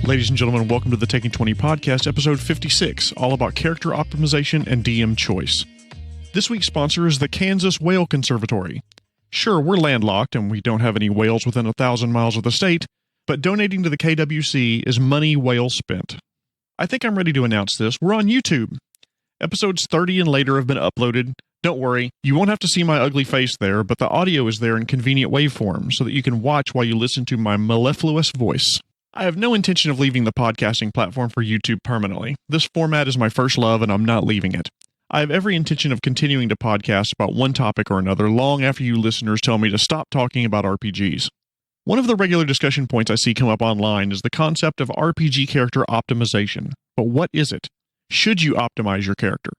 Ladies and gentlemen, welcome to the Taking 20 podcast, episode 56, all about character optimization and DM choice. This week's sponsor is the Kansas Whale Conservatory. Sure, we're landlocked and we don't have any whales within 1,000 miles of the state, but donating to the KWC is money well spent. I think I'm ready to announce this. We're on YouTube. Episodes 30 and later have been uploaded. Don't worry, you won't have to see my ugly face there, but the audio is there in convenient waveform so that you can watch while you listen to my mellifluous voice. I have no intention of leaving the podcasting platform for YouTube permanently. This format is my first love and I'm not leaving it. I have every intention of continuing to podcast about one topic or another long after you listeners tell me to stop talking about RPGs. One of the regular discussion points I see come up online is the concept of RPG character optimization. But what is it? Should you optimize your character?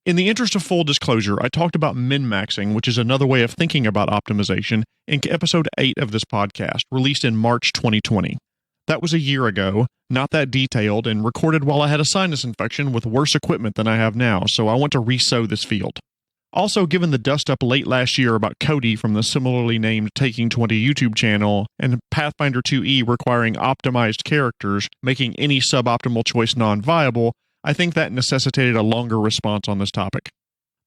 In the interest of full disclosure, I talked about min-maxing, which is another way of thinking about optimization, in episode 8 of this podcast, released in March 2020. That was a year ago, not that detailed, and recorded while I had a sinus infection with worse equipment than I have now, so I want to re-sow this field. Also, given the dust-up late last year about Cody from the similarly named Taking 20 YouTube channel, and Pathfinder 2e requiring optimized characters, making any suboptimal choice non-viable, I think that necessitated a longer response on this topic.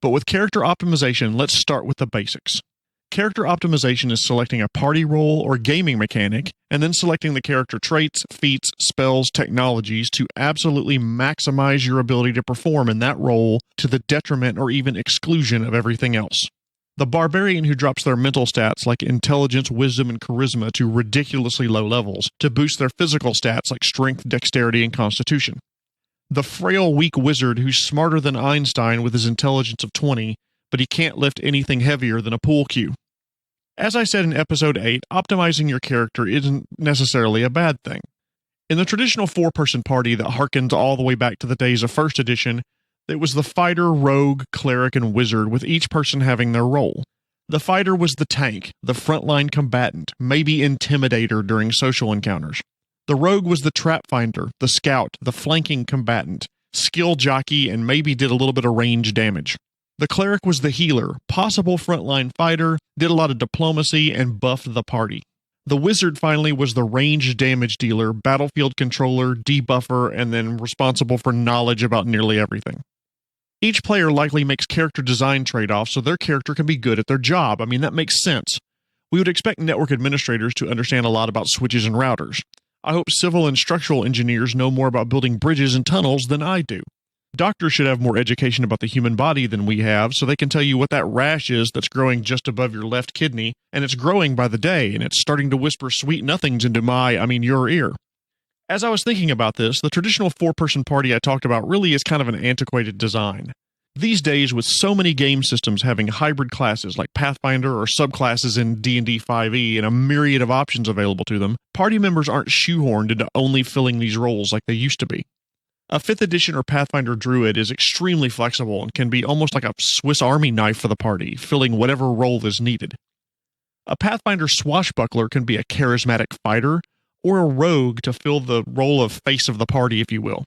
But with character optimization, let's start with the basics. Character optimization is selecting a party role or gaming mechanic, and then selecting the character traits, feats, spells, technologies to absolutely maximize your ability to perform in that role to the detriment or even exclusion of everything else. The barbarian who drops their mental stats like intelligence, wisdom, and charisma to ridiculously low levels to boost their physical stats like strength, dexterity, and constitution. The frail, weak wizard who's smarter than Einstein with his intelligence of 20, but he can't lift anything heavier than a pool cue. As I said in episode 8, optimizing your character isn't necessarily a bad thing. In the traditional 4-person party that harkens all the way back to the days of 1st edition, it was the fighter, rogue, cleric, and wizard, with each person having their role. The fighter was the tank, the frontline combatant, maybe intimidator during social encounters. The rogue was the trap finder, the scout, the flanking combatant, skill jockey, and maybe did a little bit of range damage. The cleric was the healer, possible frontline fighter, did a lot of diplomacy, and buffed the party. The wizard finally was the range damage dealer, battlefield controller, debuffer, and then responsible for knowledge about nearly everything. Each player likely makes character design trade-offs so their character can be good at their job. I mean, that makes sense. We would expect network administrators to understand a lot about switches and routers. I hope civil and structural engineers know more about building bridges and tunnels than I do. Doctors should have more education about the human body than we have, so they can tell you what that rash is that's growing just above your left kidney, and it's growing by the day, and it's starting to whisper sweet nothings into your ear. As I was thinking about this, the traditional 4-person party I talked about really is kind of an antiquated design. These days, with so many game systems having hybrid classes like Pathfinder or subclasses in D&D 5e and a myriad of options available to them, party members aren't shoehorned into only filling these roles like they used to be. A 5th edition or Pathfinder druid is extremely flexible and can be almost like a Swiss Army knife for the party, filling whatever role is needed. A Pathfinder swashbuckler can be a charismatic fighter, or a rogue to fill the role of face of the party, if you will.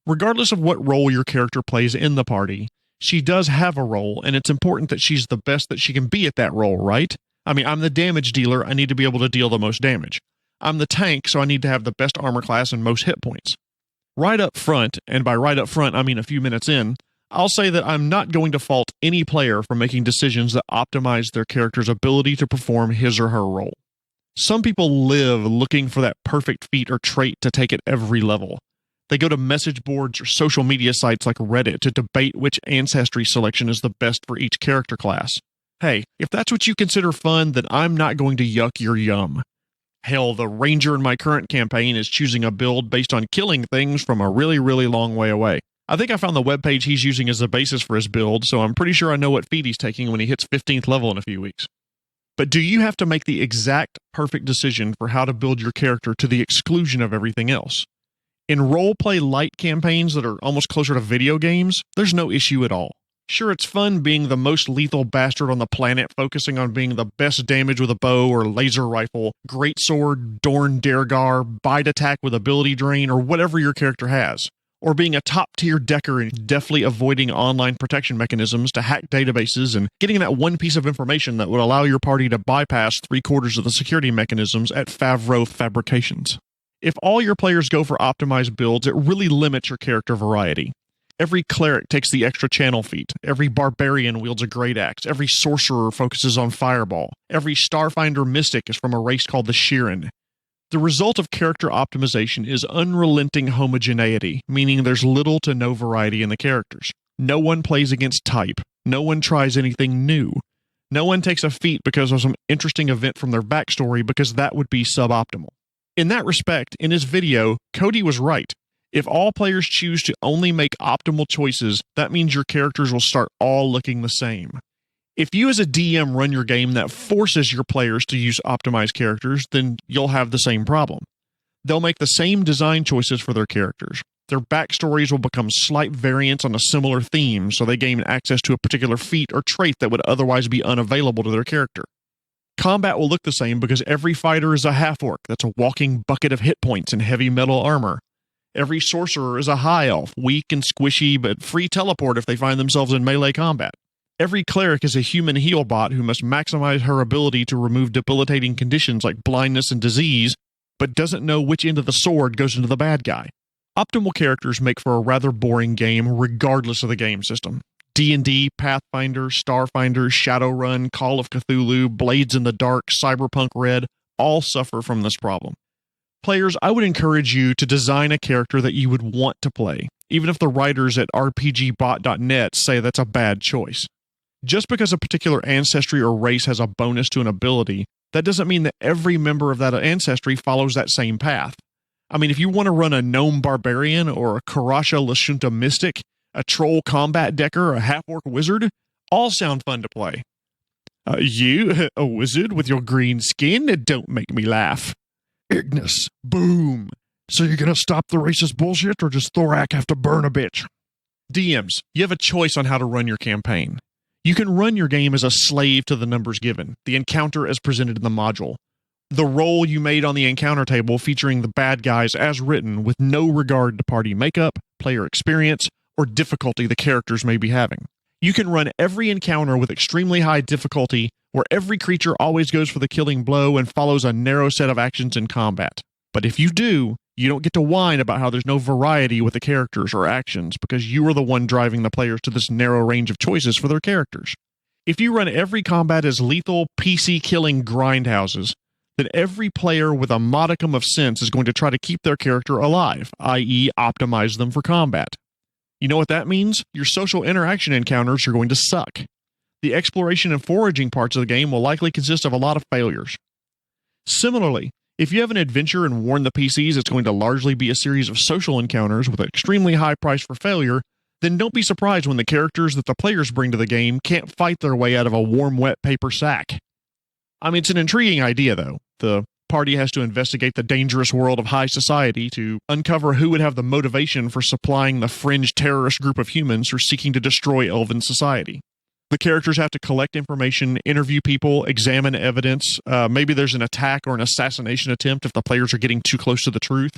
Regardless of what role your character plays in the party, she does have a role, and it's important that she's the best that she can be at that role, right? I mean, I'm the damage dealer, I need to be able to deal the most damage. I'm the tank, so I need to have the best armor class and most hit points. Right up front, and by right up front I mean a few minutes in, I'll say that I'm not going to fault any player for making decisions that optimize their character's ability to perform his or her role. Some people live looking for that perfect feat or trait to take at every level. They go to message boards or social media sites like Reddit to debate which ancestry selection is the best for each character class. Hey, if that's what you consider fun, then I'm not going to yuck your yum. Hell, the ranger in my current campaign is choosing a build based on killing things from a really, really long way away. I think I found the webpage he's using as the basis for his build, so I'm pretty sure I know what feat he's taking when he hits 15th level in a few weeks. But do you have to make the exact perfect decision for how to build your character to the exclusion of everything else? In role-play light campaigns that are almost closer to video games, there's no issue at all. Sure, it's fun being the most lethal bastard on the planet, focusing on being the best damage with a bow or laser rifle, greatsword, Dorn Dergar, bite attack with ability drain, or whatever your character has. Or being a top-tier decker and deftly avoiding online protection mechanisms to hack databases and getting that one piece of information that would allow your party to bypass 3/4 of the security mechanisms at Favreau Fabrications. If all your players go for optimized builds, it really limits your character variety. Every cleric takes the extra channel feat. Every barbarian wields a great axe. Every sorcerer focuses on fireball. Every starfinder mystic is from a race called the Shirin. The result of character optimization is unrelenting homogeneity, meaning there's little to no variety in the characters. No one plays against type. No one tries anything new. No one takes a feat because of some interesting event from their backstory, because that would be suboptimal. In that respect, in his video, Cody was right. If all players choose to only make optimal choices, that means your characters will start all looking the same. If you as a DM run your game that forces your players to use optimized characters, then you'll have the same problem. They'll make the same design choices for their characters. Their backstories will become slight variants on a similar theme, so they gain access to a particular feat or trait that would otherwise be unavailable to their character. Combat will look the same because every fighter is a half-orc that's a walking bucket of hit points and heavy metal armor. Every sorcerer is a high elf, weak and squishy, but free teleport if they find themselves in melee combat. Every cleric is a human heal bot who must maximize her ability to remove debilitating conditions like blindness and disease, but doesn't know which end of the sword goes into the bad guy. Optimal characters make for a rather boring game regardless of the game system. D&D, Pathfinder, Starfinder, Shadowrun, Call of Cthulhu, Blades in the Dark, Cyberpunk Red all suffer from this problem. Players, I would encourage you to design a character that you would want to play, even if the writers at RPGbot.net say that's a bad choice. Just because a particular ancestry or race has a bonus to an ability, that doesn't mean that every member of that ancestry follows that same path. I mean, if you want to run a gnome barbarian or a Karasha Lashunta mystic, a troll combat decker, a half-orc wizard, all sound fun to play. You, a wizard with your green skin, don't make me laugh. Ignis, boom. So you're going to stop the racist bullshit or just Thorak have to burn a bitch? DMs, you have a choice on how to run your campaign. You can run your game as a slave to the numbers given, the encounter as presented in the module. The roll you made on the encounter table featuring the bad guys as written with no regard to party makeup, player experience, or difficulty the characters may be having. You can run every encounter with extremely high difficulty, where every creature always goes for the killing blow and follows a narrow set of actions in combat. But if you do, you don't get to whine about how there's no variety with the characters or actions, because you are the one driving the players to this narrow range of choices for their characters. If you run every combat as lethal, PC-killing grindhouses, then every player with a modicum of sense is going to try to keep their character alive, i.e. optimize them for combat. You know what that means? Your social interaction encounters are going to suck. The exploration and foraging parts of the game will likely consist of a lot of failures. Similarly, if you have an adventure and warn the PCs it's going to largely be a series of social encounters with an extremely high price for failure, then don't be surprised when the characters that the players bring to the game can't fight their way out of a warm, wet paper sack. I mean, it's an intriguing idea, though. The party has to investigate the dangerous world of high society to uncover who would have the motivation for supplying the fringe terrorist group of humans who are seeking to destroy elven society. The characters have to collect information, interview people, examine evidence. Maybe there's an attack or an assassination attempt if the players are getting too close to the truth.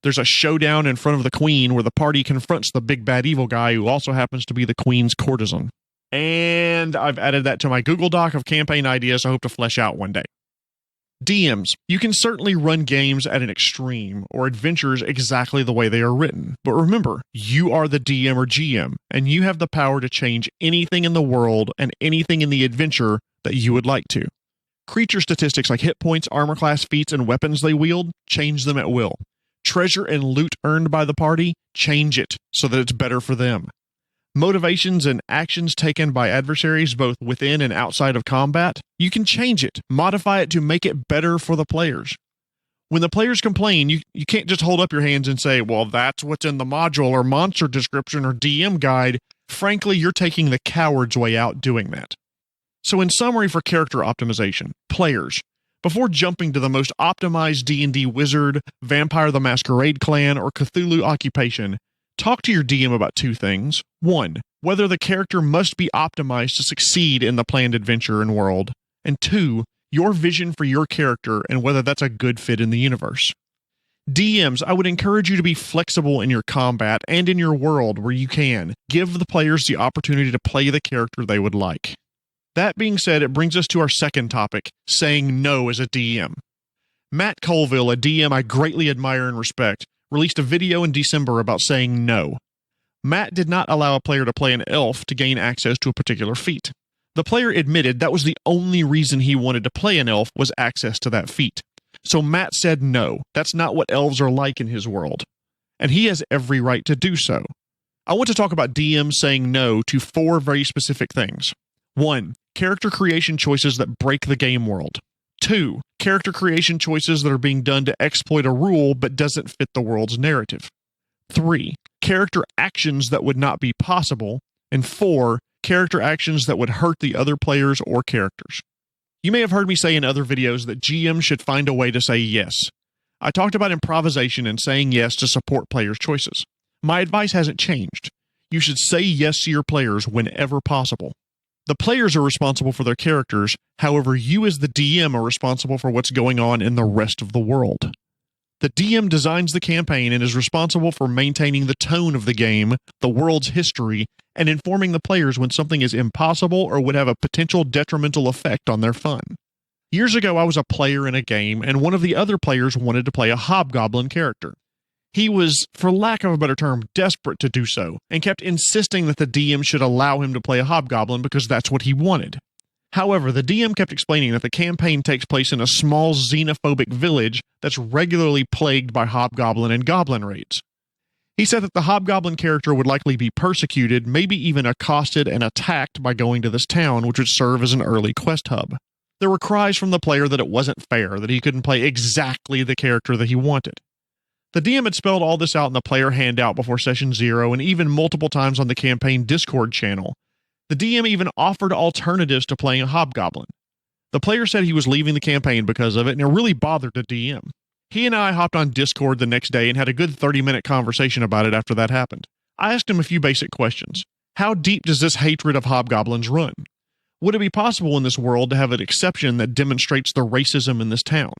There's a showdown in front of the queen where the party confronts the big bad evil guy who also happens to be the queen's courtesan. And I've added that to my Google Doc of campaign ideas I hope to flesh out one day. DMs, you can certainly run games at an extreme or adventures exactly the way they are written. But remember, you are the DM or GM, and you have the power to change anything in the world and anything in the adventure that you would like to. Creature statistics like hit points, armor class, feats, and weapons they wield, change them at will. Treasure and loot earned by the party, change it so that it's better for them. Motivations and actions taken by adversaries both within and outside of combat, you can change it, modify it to make it better for the players. When the players complain, you can't just hold up your hands and say, well, that's what's in the module or monster description or DM guide. Frankly, you're taking the coward's way out doing that. So in summary for character optimization, players, before jumping to the most optimized D&D wizard, Vampire the Masquerade clan, or Cthulhu occupation, talk to your DM about two things. One, whether the character must be optimized to succeed in the planned adventure and world. And two, your vision for your character and whether that's a good fit in the universe. DMs, I would encourage you to be flexible in your combat and in your world where you can. Give the players the opportunity to play the character they would like. That being said, it brings us to our second topic, saying no as a DM. Matt Colville, a DM I greatly admire and respect, released a video in December about saying no. Matt did not allow a player to play an elf to gain access to a particular feat. The player admitted that was the only reason he wanted to play an elf was access to that feat. So Matt said no, that's not what elves are like in his world. And he has every right to do so. I want to talk about DMs saying no to 4 very specific things. 1. Character creation choices that break the game world. 2. Character creation choices that are being done to exploit a rule but doesn't fit the world's narrative. 3. Character actions that would not be possible. And 4. Character actions that would hurt the other players or characters. You may have heard me say in other videos that GMs should find a way to say yes. I talked about improvisation and saying yes to support players' choices. My advice hasn't changed. You should say yes to your players whenever possible. The players are responsible for their characters, however, you as the DM are responsible for what's going on in the rest of the world. The DM designs the campaign and is responsible for maintaining the tone of the game, the world's history, and informing the players when something is impossible or would have a potential detrimental effect on their fun. Years ago, I was a player in a game, and one of the other players wanted to play a hobgoblin character. He was, for lack of a better term, desperate to do so, and kept insisting that the DM should allow him to play a hobgoblin because that's what he wanted. However, the DM kept explaining that the campaign takes place in a small xenophobic village that's regularly plagued by hobgoblin and goblin raids. He said that the hobgoblin character would likely be persecuted, maybe even accosted and attacked by going to this town, which would serve as an early quest hub. There were cries from the player that it wasn't fair, that he couldn't play exactly the character that he wanted. The DM had spelled all this out in the player handout before Session 0 and even multiple times on the campaign Discord channel. The DM even offered alternatives to playing a hobgoblin. The player said he was leaving the campaign because of it, and it really bothered the DM. He and I hopped on Discord the next day and had a good 30-minute conversation about it after that happened. I asked him a few basic questions. How deep does this hatred of hobgoblins run? Would it be possible in this world to have an exception that demonstrates the racism in this town?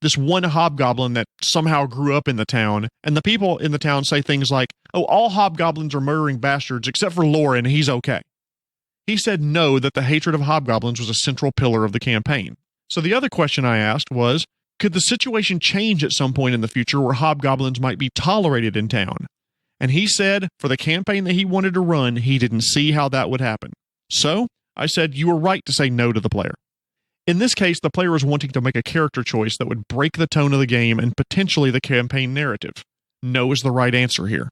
This one hobgoblin that somehow grew up in the town, and the people in the town say things like, oh, all hobgoblins are murdering bastards except for Lauren, he's okay. He said no, that the hatred of hobgoblins was a central pillar of the campaign. So the other question I asked was, could the situation change at some point in the future where hobgoblins might be tolerated in town? And he said, for the campaign that he wanted to run, he didn't see how that would happen. So, I said, you were right to say no to the player. In this case, the player was wanting to make a character choice that would break the tone of the game and potentially the campaign narrative. No is the right answer here.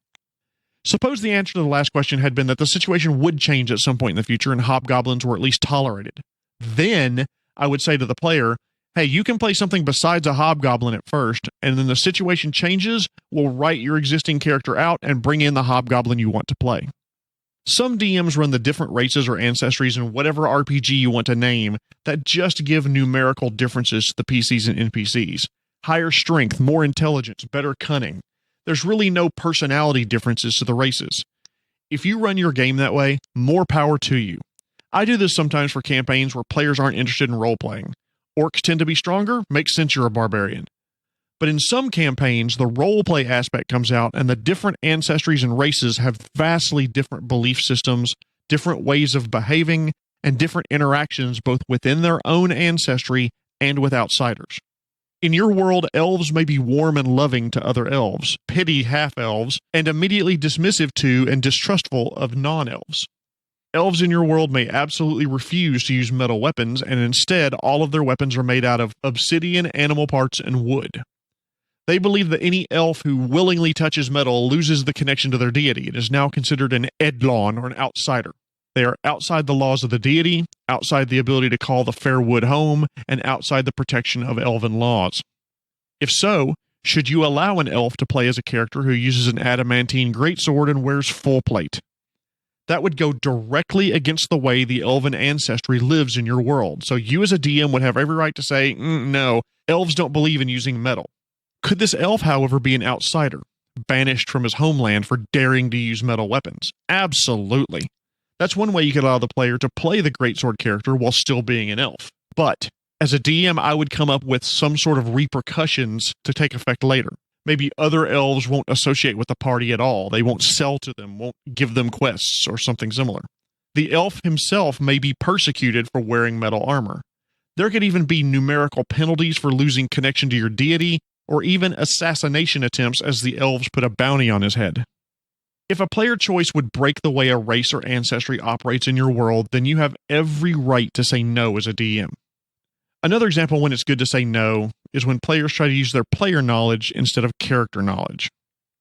Suppose the answer to the last question had been that the situation would change at some point in the future and hobgoblins were at least tolerated. Then, I would say to the player, hey, you can play something besides a hobgoblin at first, and then the situation changes, we'll write your existing character out and bring in the hobgoblin you want to play. Some DMs run the different races or ancestries in whatever RPG you want to name that just give numerical differences to the PCs and NPCs. Higher strength, more intelligence, better cunning. There's really no personality differences to the races. If you run your game that way, more power to you. I do this sometimes for campaigns where players aren't interested in role-playing. Orcs tend to be stronger, makes sense you're a barbarian. But in some campaigns, the roleplay aspect comes out, and the different ancestries and races have vastly different belief systems, different ways of behaving, and different interactions both within their own ancestry and with outsiders. In your world, elves may be warm and loving to other elves, pity half-elves, and immediately dismissive to and distrustful of non-elves. Elves in your world may absolutely refuse to use metal weapons, and instead all of their weapons are made out of obsidian, animal parts, and wood. They believe that any elf who willingly touches metal loses the connection to their deity and is now considered an edlon or an outsider. They are outside the laws of the deity, outside the ability to call the fair wood home, and outside the protection of elven laws. If so, should you allow an elf to play as a character who uses an adamantine greatsword and wears full plate? That would go directly against the way the elven ancestry lives in your world, so you as a DM would have every right to say, no, elves don't believe in using metal. Could this elf, however, be an outsider, banished from his homeland for daring to use metal weapons? Absolutely. That's one way you could allow the player to play the greatsword character while still being an elf. But, as a DM, I would come up with some sort of repercussions to take effect later. Maybe other elves won't associate with the party at all. They won't sell to them, won't give them quests, or something similar. The elf himself may be persecuted for wearing metal armor. There could even be numerical penalties for losing connection to your deity, or even assassination attempts as the elves put a bounty on his head. If a player choice would break the way a race or ancestry operates in your world, then you have every right to say no as a DM. Another example when it's good to say no is when players try to use their player knowledge instead of character knowledge.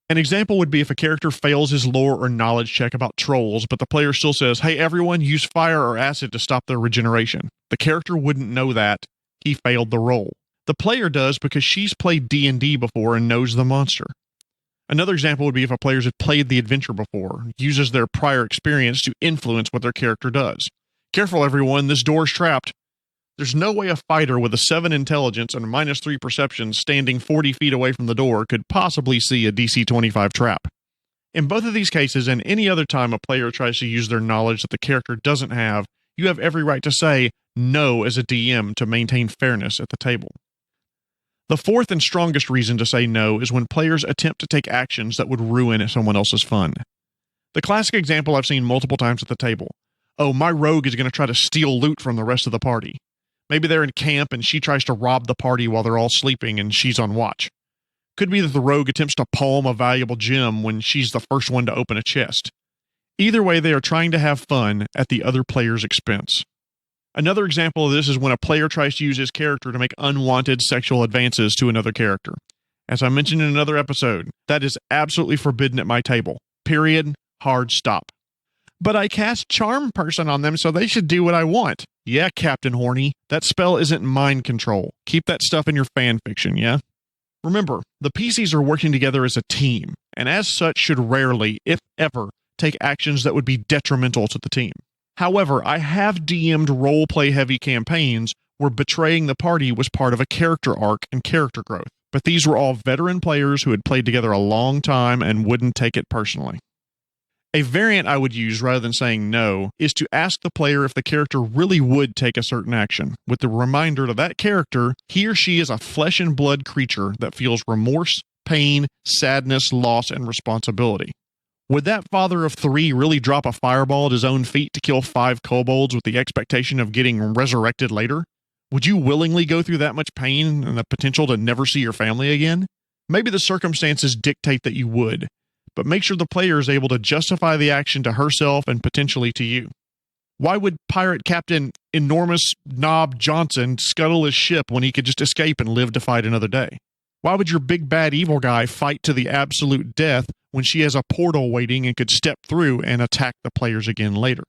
An example would be if a character fails his lore or knowledge check about trolls, but the player still says, "Hey everyone, use fire or acid to stop their regeneration." The character wouldn't know that. He failed the roll. The player does because she's played D&D before and knows the monster. Another example would be if a player has played the adventure before, uses their prior experience to influence what their character does. "Careful everyone, this door's trapped." There's no way a fighter with a 7 intelligence and -3 perception standing 40 feet away from the door could possibly see a DC 25 trap. In both of these cases, and any other time a player tries to use their knowledge that the character doesn't have, you have every right to say no as a DM to maintain fairness at the table. The fourth and strongest reason to say no is when players attempt to take actions that would ruin someone else's fun. The classic example I've seen multiple times at the table. Oh, my rogue is going to try to steal loot from the rest of the party. Maybe they're in camp and she tries to rob the party while they're all sleeping and she's on watch. Could be that the rogue attempts to palm a valuable gem when she's the first one to open a chest. Either way, they are trying to have fun at the other player's expense. Another example of this is when a player tries to use his character to make unwanted sexual advances to another character. As I mentioned in another episode, that is absolutely forbidden at my table. Period. Hard stop. "But I cast Charm Person on them, so they should do what I want." Yeah, Captain Horny. That spell isn't mind control. Keep that stuff in your fan fiction, yeah? Remember, the PCs are working together as a team, and as such should rarely, if ever, take actions that would be detrimental to the team. However, I have DM'd role-play-heavy campaigns where betraying the party was part of a character arc and character growth, but these were all veteran players who had played together a long time and wouldn't take it personally. A variant I would use rather than saying no is to ask the player if the character really would take a certain action, with the reminder to that character he or she is a flesh and blood creature that feels remorse, pain, sadness, loss, and responsibility. Would that father of 3 really drop a fireball at his own feet to kill 5 kobolds with the expectation of getting resurrected later? Would you willingly go through that much pain and the potential to never see your family again? Maybe the circumstances dictate that you would, but make sure the player is able to justify the action to herself and potentially to you. Why would Pirate Captain Enormous Knob Johnson scuttle his ship when he could just escape and live to fight another day? Why would your big bad evil guy fight to the absolute death when she has a portal waiting and could step through and attack the players again later?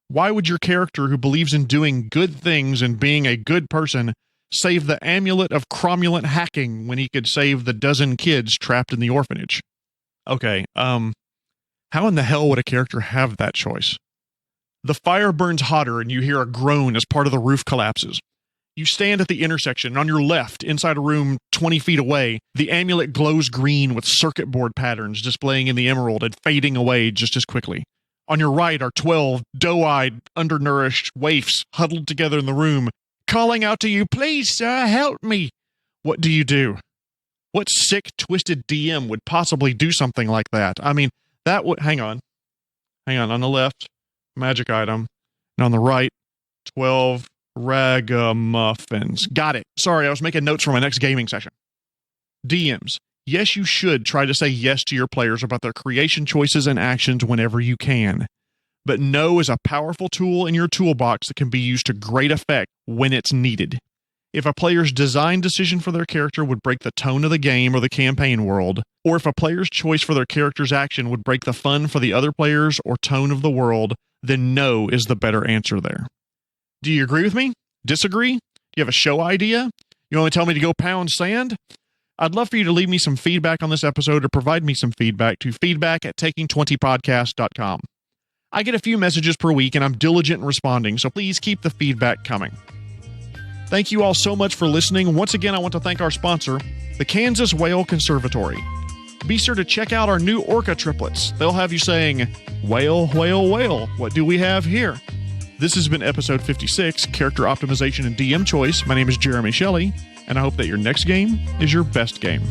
Why would your character who believes in doing good things and being a good person save the amulet of cromulent hacking when he could save the dozen kids trapped in the orphanage? Okay, how in the hell would a character have that choice? The fire burns hotter and you hear a groan as part of the roof collapses. You stand at the intersection, and on your left, inside a room 20 feet away, the amulet glows green with circuit board patterns displaying in the emerald and fading away just as quickly. On your right are 12 doe-eyed, undernourished waifs huddled together in the room, calling out to you, "Please, sir, help me." What do? What sick, twisted DM would possibly do something like that? I mean, that would... Hang on. On the left, magic item. And on the right, 12 ragamuffins. Got it. Sorry, I was making notes for my next gaming session. DMs. Yes, you should try to say yes to your players about their creation choices and actions whenever you can. But no is a powerful tool in your toolbox that can be used to great effect when it's needed. If a player's design decision for their character would break the tone of the game or the campaign world, or if a player's choice for their character's action would break the fun for the other players or tone of the world, then no is the better answer there. Do you agree with me? Disagree? Do you have a show idea? You want to tell me to go pound sand? I'd love for you to leave me some feedback on this episode or provide me some feedback to feedback@taking20podcast.com. I get a few messages per week and I'm diligent in responding, so please keep the feedback coming. Thank you all so much for listening. Once again, I want to thank our sponsor, the Kansas Whale Conservatory. Be sure to check out our new orca triplets. They'll have you saying, "Whale, whale, whale, what do we have here?" This has been episode 56, Character Optimization and DM Choice. My name is Jeremy Shelley, and I hope that your next game is your best game.